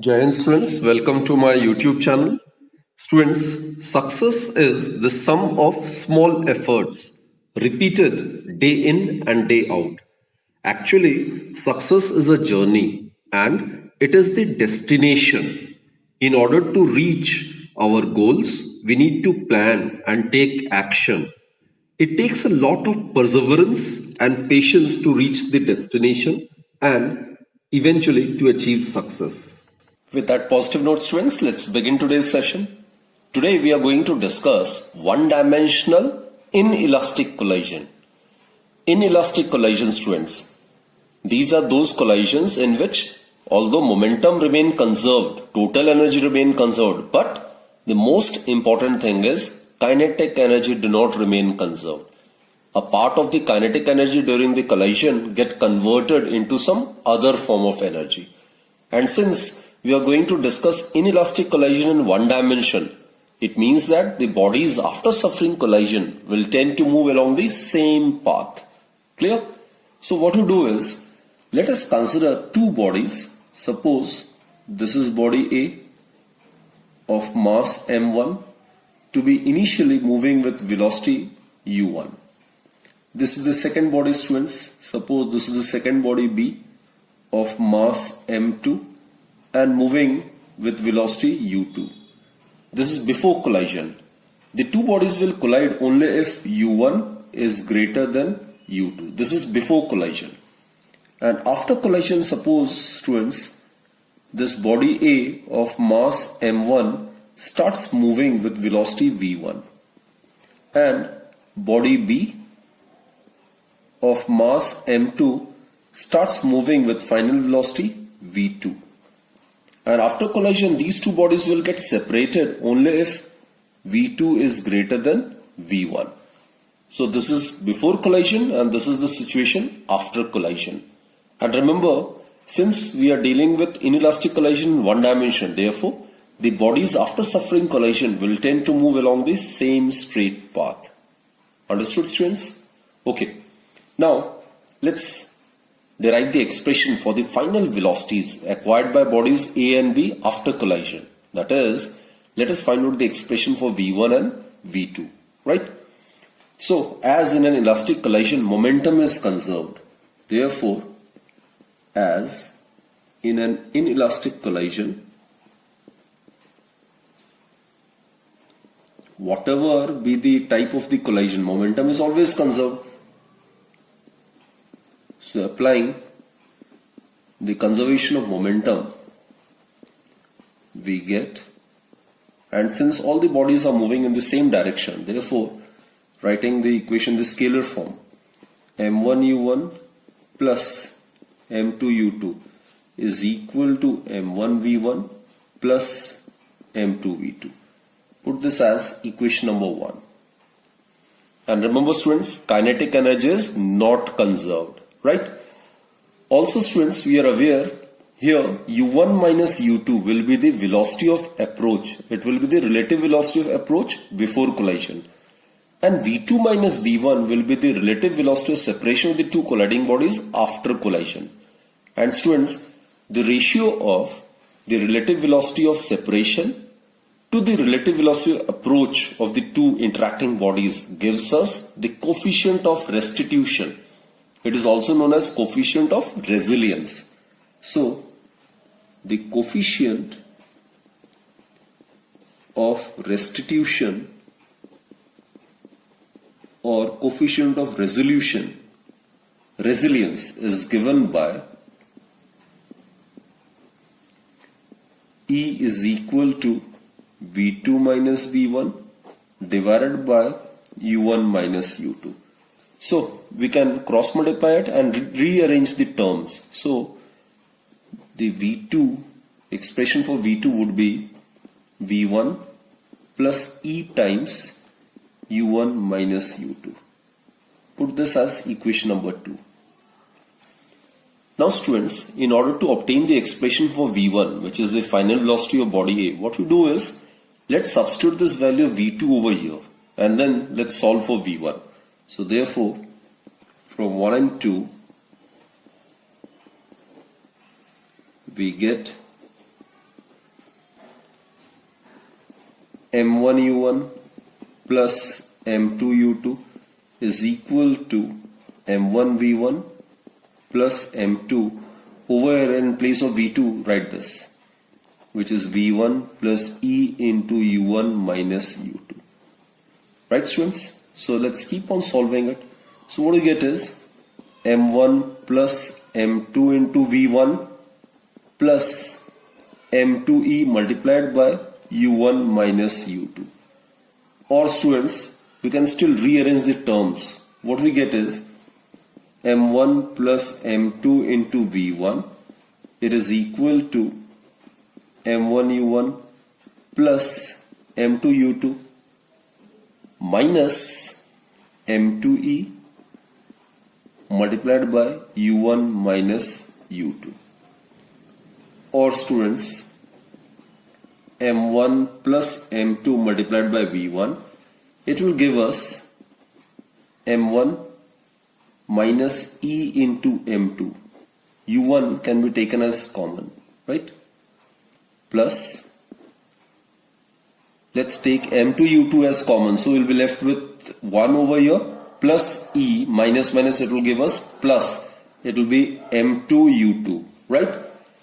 Jai Hind students, welcome to my YouTube channel. Students, success is the sum of small efforts repeated day in and day out. Actually, success is a journey and it is the destination. In order to reach our goals, we need to plan and take action. It takes a lot of perseverance and patience to reach the destination and eventually to achieve success. With that positive note, students, let's begin today's session. Today we are going to discuss one-dimensional inelastic collision. Inelastic collision, students. These are those collisions in which, although momentum remain conserved, total energy remain conserved, but the most important thing is kinetic energy do not remain conserved. A part of the kinetic energy during the collision get converted into some other form of energy. And since we are going to discuss inelastic collision in one dimension, it means that the bodies after suffering collision will tend to move along the same path. Clear? So what we do is, let us consider two bodies. Suppose this is body A of mass m1 to be initially moving with velocity u1. This is the second body, students. Suppose this is the second body B of mass m2 and moving with velocity u2. This is before collision. The two bodies will collide only if u1 is greater than u2. This is before collision. And after collision, suppose, students, this body A of mass m1 starts moving with velocity v1 and body B of mass m2 starts moving with final velocity v2. And after collision, these two bodies will get separated only if v2 is greater than v1. So this is before collision and this is the situation after collision. And remember, since we are dealing with inelastic collision in one dimension, therefore the bodies after suffering collision will tend to move along the same straight path. Understood, students? Okay. Now let's derive the expression for the final velocities acquired by bodies A and B after collision. That is, let us find out the expression for V1 and V2, right? So, as in an elastic collision, momentum is conserved. Therefore, as in an inelastic collision, whatever be the type of the collision, momentum is always conserved. So applying the conservation of momentum, we get, and since all the bodies are moving in the same direction, therefore writing the equation in the scalar form, m1u1 plus m2u2 is equal to m1v1 plus m2v2. Put this as equation number 1. And remember, students, kinetic energy is not conserved. Right? Also, students, we are aware here u1 minus u2 will be the velocity of approach. It will be the relative velocity of approach before collision. And v2 minus v1 will be the relative velocity of separation of the two colliding bodies after collision. And students, the ratio of the relative velocity of separation to the relative velocity of approach of the two interacting bodies gives us the coefficient of restitution. It is also known as coefficient of resilience. So, the coefficient of restitution or coefficient of resilience is given by E is equal to V2 minus V1 divided by U1 minus U2. So we can cross multiply it and rearrange the terms. So the V2 expression for V2 would be V1 plus E times U1 minus U2. Put this as equation number 2. Now students, in order to obtain the expression for V1, which is the final velocity of body A, what we do is, let's substitute this value of V2 over here and then let's solve for V1. So therefore, from 1 and 2, we get m1u1 plus m2u2 is equal to m1v1 plus m2. Over here in place of v2 write this, which is v1 plus e into u1 minus u2. Right, students? So let's keep on solving it. So what you get is m1 plus m2 into v1 plus m2e multiplied by u1 minus u2. Or students, we can still rearrange the terms. What we get is m1 plus m2 into v1, it is equal to m1u1 plus m2u2 minus m2e multiplied by u1 minus u2. Or students, m1 plus m2 multiplied by v1, it will give us m1 minus e into m2. u1 can be taken as common, right? Plus, let's take m2u2 as common, so we'll be left with 1 over here plus e minus minus, it will give us plus, it will be m2u2, right?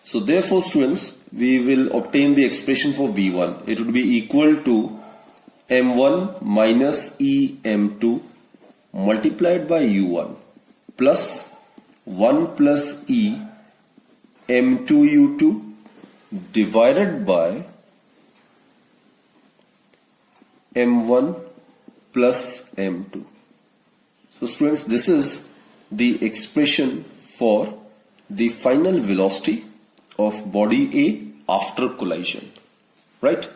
So therefore students, we will obtain the expression for v1. It would be equal to m1 minus e m2 multiplied by u1 plus 1 plus e m2u2 divided by m1 plus m2. So students, this is the expression for the final velocity of body A after collision, right?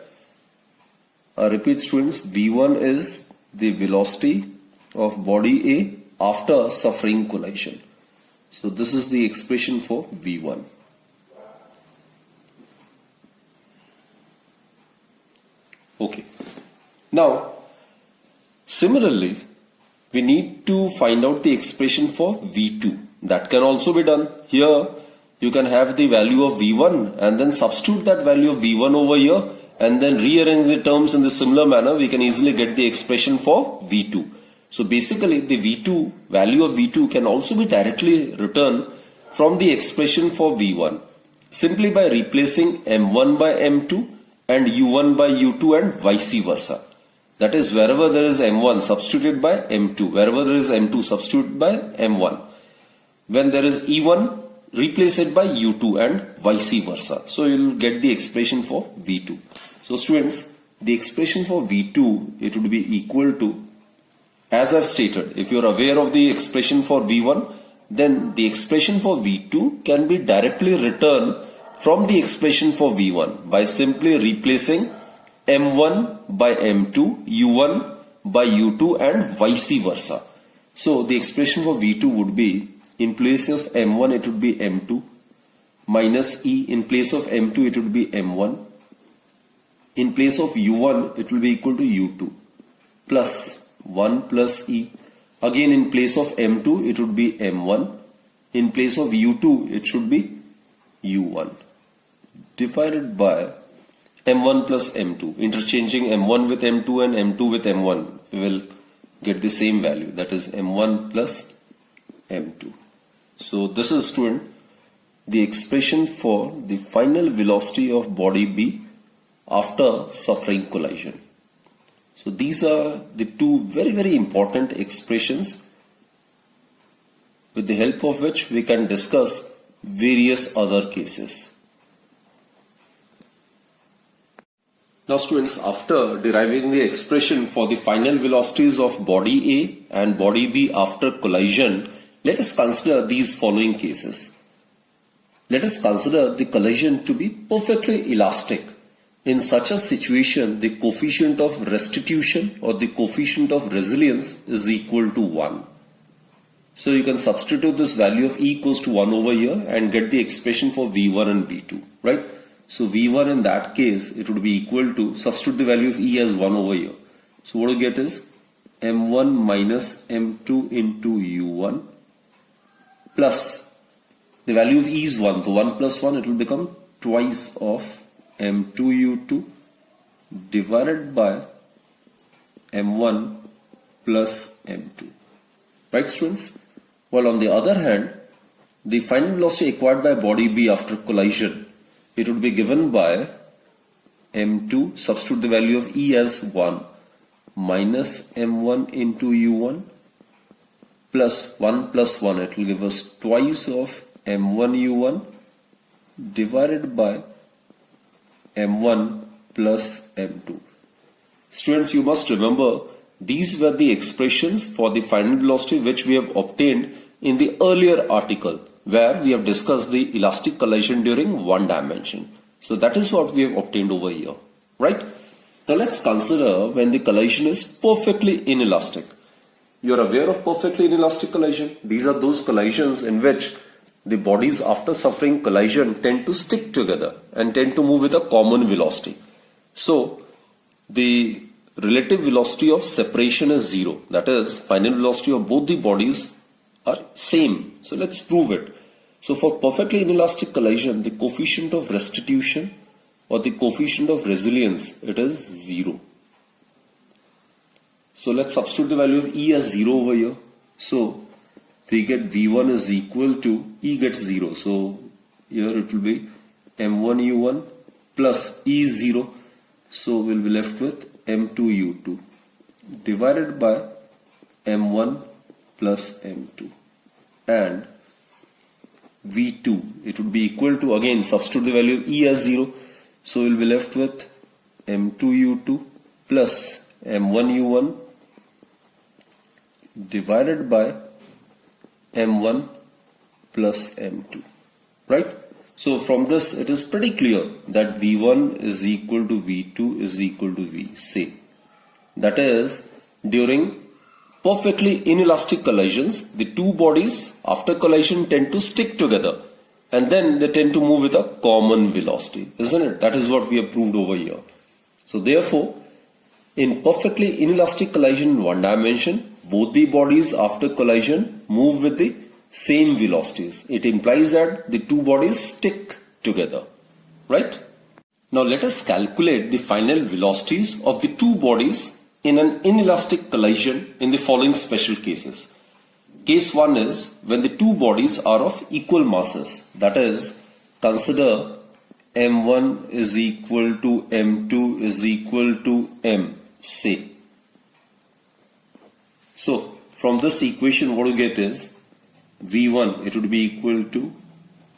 I repeat students, v1 is the velocity of body A after suffering collision. So this is the expression for v1. Okay. Now, similarly, we need to find out the expression for v2. That can also be done. Here, you can have the value of v1 and then substitute that value of v1 over here and then rearrange the terms in the similar manner. We can easily get the expression for v2. So basically, the v2 value of v2 can also be directly returned from the expression for v1 simply by replacing m1 by m2 and u1 by u2 and vice versa. That is, wherever there is m1, substituted by m2. Wherever there is m2, substituted by m1. When there is e1, replace it by u2 and vice versa. So you will get the expression for v2. So students, the expression for v2, it would be equal to, as I've stated, if you are aware of the expression for v1, then the expression for v2 can be directly returned from the expression for v1 by simply replacing m1 by m2, u1 by u2 and vice versa. So the expression for v2 would be, in place of m1 it would be m2 minus e, in place of m2 it would be m1, in place of u1 it will be equal to u2 plus 1 plus e, again in place of m2 it would be m1, in place of u2 it should be u1 divided by m1 plus m2. Interchanging m1 with m2 and m2 with m1, we will get the same value, that is m1 plus m2. So this is, student, the expression for the final velocity of body B after suffering collision. So these are the two very, very important expressions with the help of which we can discuss various other cases. Now students, after deriving the expression for the final velocities of body A and body B after collision, let us consider these following cases. Let us consider the collision to be perfectly elastic. In such a situation, the coefficient of restitution or the coefficient of resilience is equal to 1. So you can substitute this value of E equals to 1 over here and get the expression for V1 and V2, right? So V1 in that case, it would be equal to, substitute the value of E as 1 over here. So what you get is M1 minus M2 into U1 plus the value of E is 1. So 1 plus 1, it will become twice of M2U2 divided by m1 plus m2. Right, students? While on the other hand, the final velocity acquired by body B after collision, it would be given by m2, substitute the value of E as 1, minus m1 into u1 plus 1 plus 1. It will give us twice of m1 u1 divided by m1 plus m2. Students, you must remember these were the expressions for the final velocity which we have obtained in the earlier article where we have discussed the elastic collision during one dimension. So that is what we have obtained over here, right? Now let's consider when the collision is perfectly inelastic. You are aware of perfectly inelastic collision. These are those collisions in which the bodies after suffering collision tend to stick together and tend to move with a common velocity. So the relative velocity of separation is 0. That is, final velocity of both the bodies are same. So let's prove it. So for perfectly inelastic collision, the coefficient of restitution or the coefficient of resilience, it is 0. So let's substitute the value of E as 0 over here. So we get V1 is equal to, E gets 0. So here it will be M1 U1 plus E is 0. So we'll be left with M2 U2 divided by M1 plus M2. And V2, it would be equal to, again substitute the value of E as 0. So we'll be left with M2 U2 plus M1 U1 divided by M1 plus M2, right? So from this it is pretty clear that V1 is equal to V2 is equal to V. Say that is, during perfectly inelastic collisions, the two bodies after collision tend to stick together and then they tend to move with a common velocity, isn't it? That is what we have proved over here. So therefore, in perfectly inelastic collision in one dimension, both the bodies after collision move with the same velocities. It implies that the two bodies stick together, right? Now let us calculate the final velocities of the two bodies in an inelastic collision in the following special cases. Case 1 is when the two bodies are of equal masses. That is, consider M1 is equal to M2 is equal to M, say. So from this equation what you get is V1, it would be equal to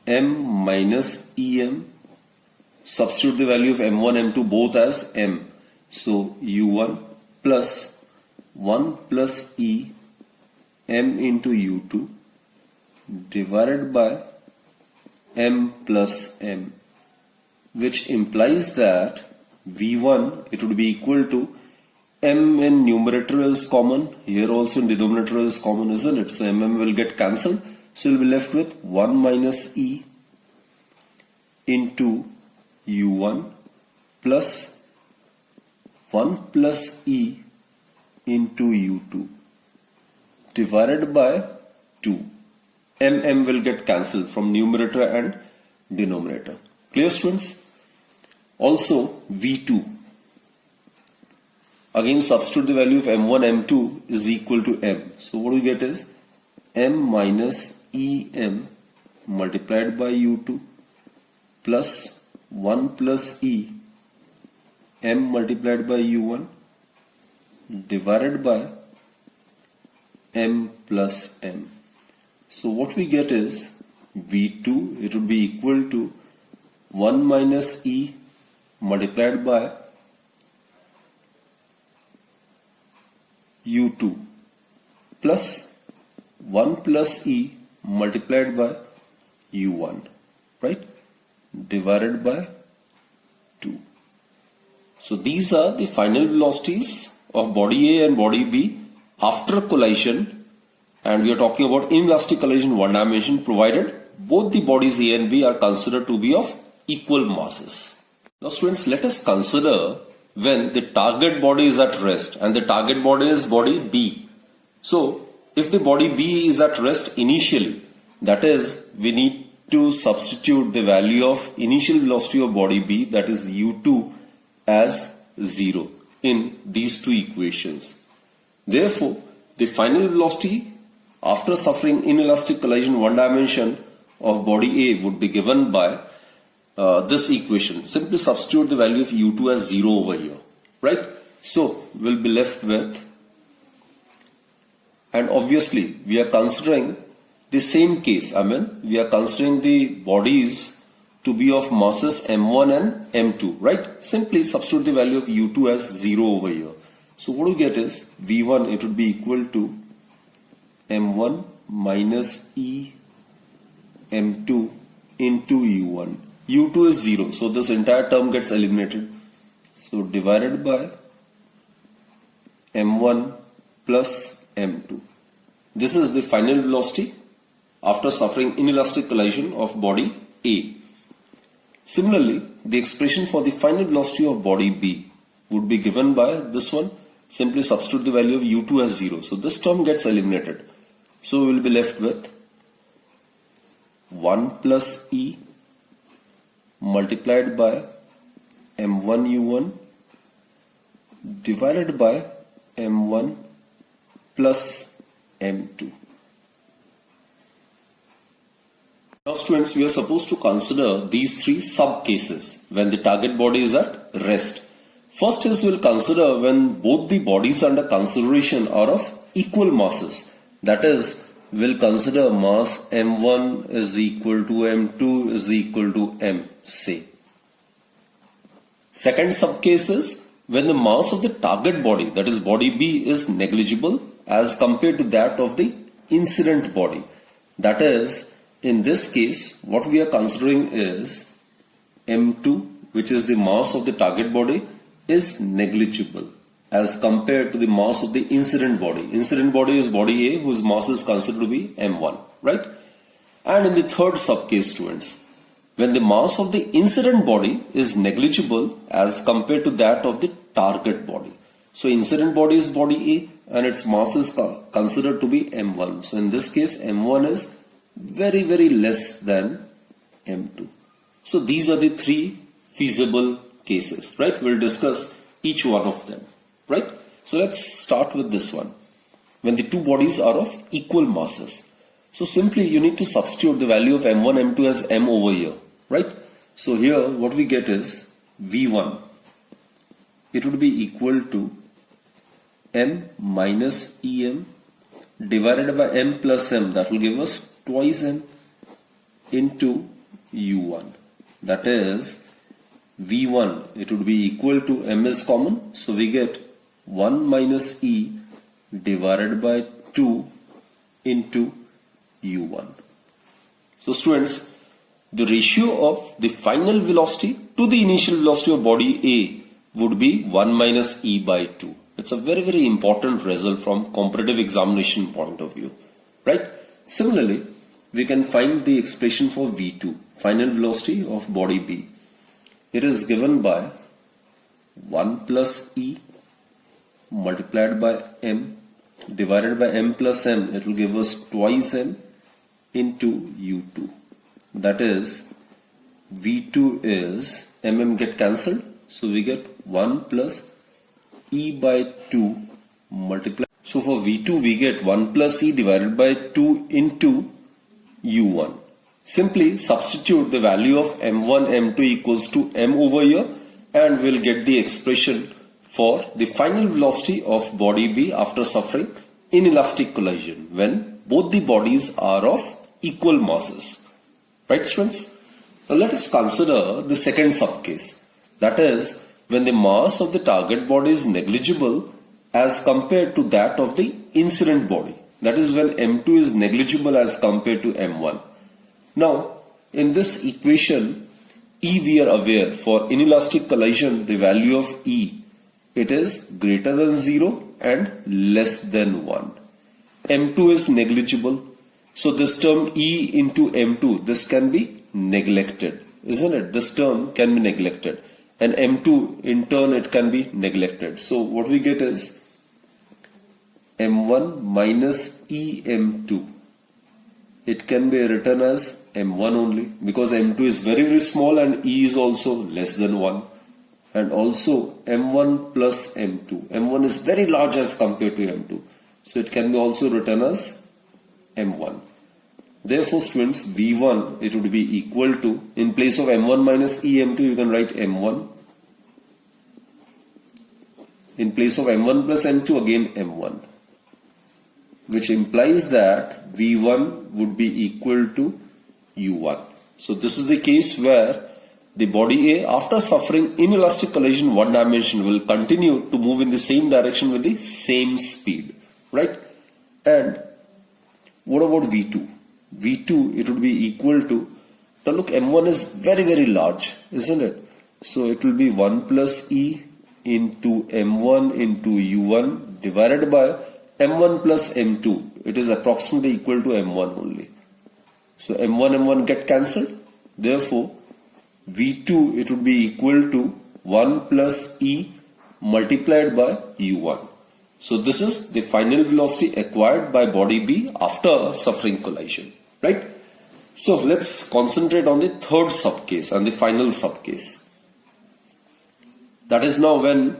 M minus EM. Substitute the value of M1, M2 both as M. So U1 plus 1 plus E M into U2 divided by M plus M, which implies that V1, it would be equal to M in numerator is common, here also in denominator is common, isn't it? So MM will get cancelled. So you'll be left with 1 minus E into U1 plus 1 plus E into U2 divided by 2. MM will get cancelled from numerator and denominator. Clear, students? Also V2. Again substitute the value of M1, M2 is equal to M. So what we get is M minus EM multiplied by U2 plus 1 plus E M multiplied by U1 divided by M plus M. So what we get is V2, it would be equal to 1 minus E multiplied by U2 plus 1 plus E multiplied by U1, right, divided by 2. So these are the final velocities of body A and body B after collision, and we are talking about inelastic collision one dimension provided both the bodies A and B are considered to be of equal masses. Now students, let us consider when the target body is at rest and the target body is body B. So if the body B is at rest initially, that is, we need to substitute the value of initial velocity of body B, that is U2, as 0 in these two equations. Therefore, the final velocity after suffering inelastic collision one dimension of body A would be given by this equation. Simply substitute the value of u2 as 0 over here, right? So we'll be left with, and obviously we are considering the same case. We are considering the bodies to be of masses m1 and m2, right? Simply substitute the value of u2 as 0 over here. So what we get is v1, it would be equal to m1 minus e m2 into u1. u2 is 0, so this entire term gets eliminated. So divided by m1 plus m2. This is the final velocity after suffering inelastic collision of body A. Similarly, the expression for the final velocity of body B would be given by this one. Simply substitute the value of u2 as 0. So this term gets eliminated. So we will be left with 1 plus e multiplied by m1 u1 divided by m1 plus m2. Now students, we are supposed to consider these three sub cases when the target body is at rest. First is we'll consider when both the bodies under consideration are of equal masses. That is, we'll consider mass m1 is equal to m2 is equal to m, say. Second sub case is when the mass of the target body, that is body B, is negligible as compared to that of the incident body. That is, in this case, what we are considering is m2, which is the mass of the target body, is negligible as compared to the mass of the incident body. Incident body is body A, whose mass is considered to be m1, right? And in the third sub case, students, when the mass of the incident body is negligible as compared to that of the target body. So incident body is body A and its mass is considered to be m1. So in this case, m1 is very, very less than m2. So these are the three feasible cases, right? We'll discuss each one of them, right? So let's start with this one. When the two bodies are of equal masses. So simply you need to substitute the value of m1, m2 as m over here, right? So here what we get is v1. It would be equal to m minus em divided by m plus m. That will give us twice m into u1. That is v1, it would be equal to m is common, so we get 1 minus e divided by 2 into u1. So students, the ratio of the final velocity to the initial velocity of body A would be 1 minus e by 2. It's a very, very important result from competitive examination point of view, right? Similarly, we can find the expression for v2, final velocity of body B. It is given by 1 plus e multiplied by m divided by m plus m. It will give us twice m into u2. That is, v2 is get cancelled. So we get 1 plus e by 2 multiplied. So for v2 we get 1 plus e divided by 2 into u1. Simply substitute the value of m1, m2 equals to m over here and we'll get the expression for the final velocity of body B after suffering inelastic collision when both the bodies are of equal masses. Right, students? Now let us consider the second subcase. That is, when the mass of the target body is negligible as compared to that of the incident body. That is when m2 is negligible as compared to m1. Now, in this equation, E we are aware for inelastic collision, the value of E, it is greater than 0 and less than 1. M2 is negligible. So this term E into M2, this can be neglected, isn't it? This term can be neglected. And M2 in turn it can be neglected. So what we get is M1 minus EM2. It can be written as M1 only because M2 is very, very small and E is also less than 1. and also M1 plus M2. M1 is very large as compared to M2. So it can be also written as M1. Therefore, students, V1, it would be equal to, in place of M1 minus EM2, you can write M1. In place of M1 plus M2, again M1. Which implies that V1 would be equal to U1. So this is the case where the body A, after suffering inelastic collision one dimension, will continue to move in the same direction with the same speed, right? And what about V2? V2, it would be equal to, now look, M1 is very, very large, isn't it? So it will be 1 plus E into M1 into U1 divided by M1 plus M2. It is approximately equal to M1 only. So M1 get cancelled. Therefore, V2, it would be equal to 1 plus E multiplied by U1. So this is the final velocity acquired by body B after suffering collision, right? So let's concentrate on the third subcase and the final subcase. That is now when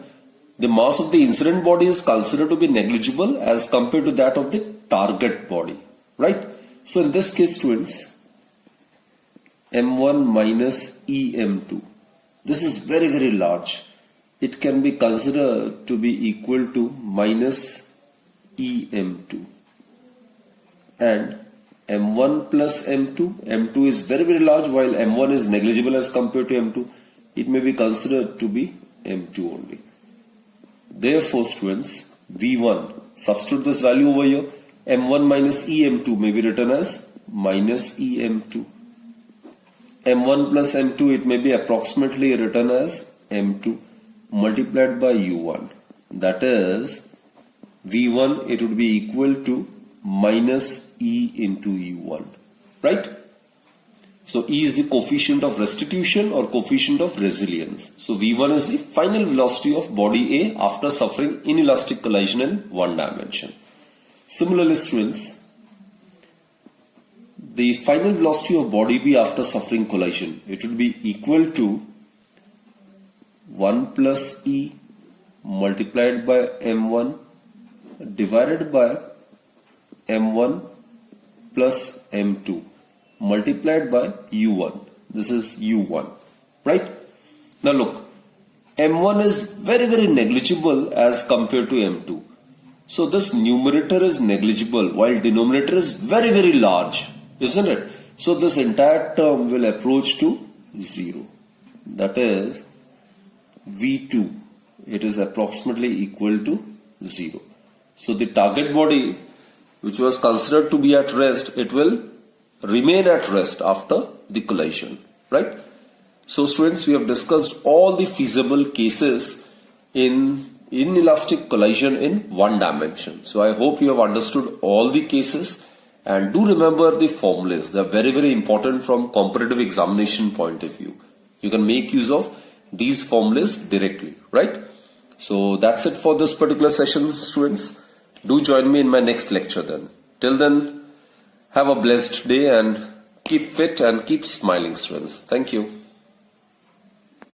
the mass of the incident body is considered to be negligible as compared to that of the target body, right? So in this case, students, M1 minus EM2. This is very, very large. It can be considered to be equal to minus EM2. And M1 plus M2. M2 is very, very large while M1 is negligible as compared to M2. It may be considered to be M2 only. Therefore, students, V1, substitute this value over here. M1 minus EM2 may be written as minus EM2. M1 plus M2, it may be approximately written as M2 multiplied by U1. That is, V1, it would be equal to minus E into U1, right? So E is the coefficient of restitution or coefficient of resilience. So V1 is the final velocity of body A after suffering inelastic collision in one dimension. Similarly, students, the final velocity of body B after suffering collision, it would be equal to 1 plus E multiplied by M1 divided by M1 plus M2 multiplied by U1. This is U1, right? Now look, M1 is very, very negligible as compared to M2. So this numerator is negligible while denominator is very, very large, isn't it? So this entire term will approach to 0. That is V2, it is approximately equal to 0. So the target body which was considered to be at rest, it will remain at rest after the collision, right? So students, we have discussed all the feasible cases in inelastic collision in one dimension. So I hope you have understood all the cases, and do remember the formulas. They are very, very important from competitive examination point of view. You can make use of these formulas directly, right? So that's it for this particular session, students. Do join me in my next lecture then. Till then, have a blessed day and keep fit and keep smiling, students. Thank you.